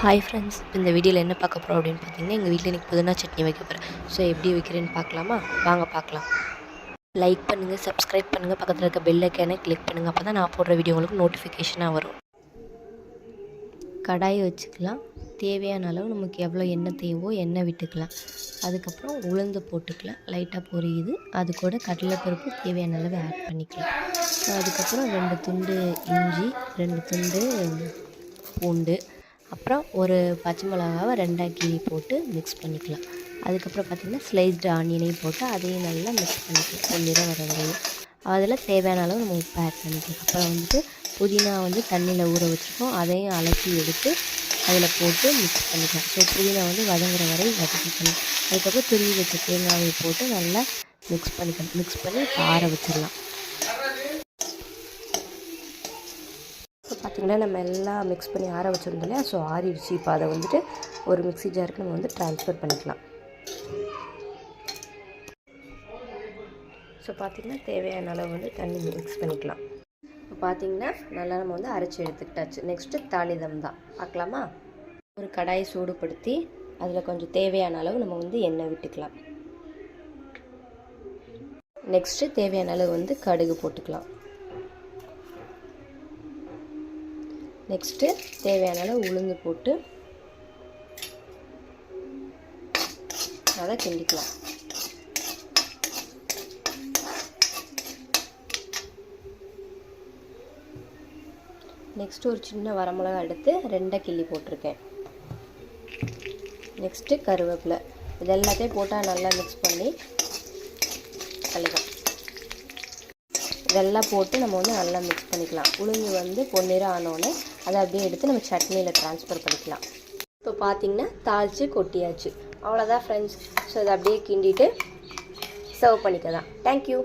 Hi friends, இந்த வீடியோவில் என்ன பார்க்க போகிறோம் அப்படின்னு பார்த்தீங்கன்னா, எங்கள் வீட்டில் இன்றைக்கி புதினா சட்னி வைக்க போகிறேன். ஸோ எப்படி வைக்கிறேன்னு பார்க்கலாமா? வாங்க பார்க்கலாம். லைக் பண்ணுங்கள், சப்ஸ்கிரைப் பண்ணுங்கள், பக்கத்தில் இருக்க பெல் ஐக்கானை கிளிக் பண்ணுங்கள். அப்போ தான் நான் போடுற வீடியோ உங்களுக்கு நோட்டிஃபிகேஷனாக வரும். கடாயை வச்சுக்கலாம். தேவையான அளவு நமக்கு எவ்வளோ எண்ணெய் தேவையோ எண்ணெய் விட்டுக்கலாம். அதுக்கப்புறம் உளுந்து போட்டுக்கலாம். லைட்டாக பொரியுது. அது கூட கடலைப்பருப்பு தேவையான அளவு ஆட் பண்ணிக்கலாம். அதுக்கப்புறம் 2 துண்டு இஞ்சி, 2 துண்டு பூண்டு, அப்புறம் ஒரு பச்சை மிளகாவை 2ஆக கீறி போட்டு மிக்ஸ் பண்ணிக்கலாம். அதுக்கப்புறம் பார்த்திங்கன்னா ஸ்லைஸ்டு ஆனியனையும் போட்டு அதையும் நல்லா மிக்ஸ் பண்ணிக்கலாம். பொன்னிறம் வர வரையும் அதில் தேவையான அளவு நம்ம உப்பு ஆட் பண்ணிக்கலாம். அப்புறம் புதினா தண்ணியில் ஊற வச்சுருக்கோம். அதையும் அலசி எடுத்து அதில் போட்டு மிக்ஸ் பண்ணிக்கலாம். ஸோ புதினா வதங்குற வரை வதக்கிக்கலாம். அதுக்கப்புறம் துருவி வச்ச தேங்காயை போட்டு நல்லா மிக்ஸ் பண்ணிக்கலாம். மிக்ஸ் பண்ணி ஆற வச்சிடலாம். பார்த்திங்கன்னா நம்ம எல்லாம் மிக்ஸ் பண்ணி ஆற வச்சுருந்தோம் இல்லையா? ஸோ ஆறிடுச்சு. இப்போ அதை ஒரு மிக்ஸி ஜாருக்கு நம்ம ட்ரான்ஸ்ஃபர் பண்ணிக்கலாம். ஸோ பார்த்திங்கன்னா தேவையான அளவு தண்ணி மிக்ஸ் பண்ணிக்கலாம். இப்போ பார்த்திங்கன்னா நல்லா நம்ம அரைச்சி எடுத்துக்கிட்டாச்சு. நெக்ஸ்ட்டு தாளிதம் தான் பார்க்கலாமா? ஒரு கடாயை சூடுபடுத்தி அதில் கொஞ்சம் தேவையான அளவு நம்ம எண்ணெய் விட்டுக்கலாம். நெக்ஸ்ட்டு தேவையான அளவு கடுகு போட்டுக்கலாம். நெக்ஸ்ட்டு தேவையான அளவு உளுந்து போட்டு அதை கிண்டிக்கலாம். நெக்ஸ்ட்டு ஒரு சின்ன வரமிளகா எடுத்து 2 கிள்ளி போட்டிருக்கேன். நெக்ஸ்ட்டு கருவேப்பிலை. இது எல்லாத்தையும் போட்டால் நல்லா மிக்ஸ் பண்ணி கழுவலாம். இதெல்லாம் போட்டு நம்ம நல்லா மிக்ஸ் பண்ணிக்கலாம். உளுந்து பொன்னிறம் ஆனோடனே அதை அப்படியே எடுத்து நம்ம சட்னியில் ட்ரான்ஸ்ஃபர் பண்ணிக்கலாம். இப்போ பார்த்திங்கன்னா தாளித்து கொட்டியாச்சு. அவ்வளோதான் ஃப்ரெண்ட்ஸ். ஸோ அதை அப்படியே கிண்டிட்டு சர்வ் பண்ணிக்கலாம். தேங்க்யூ.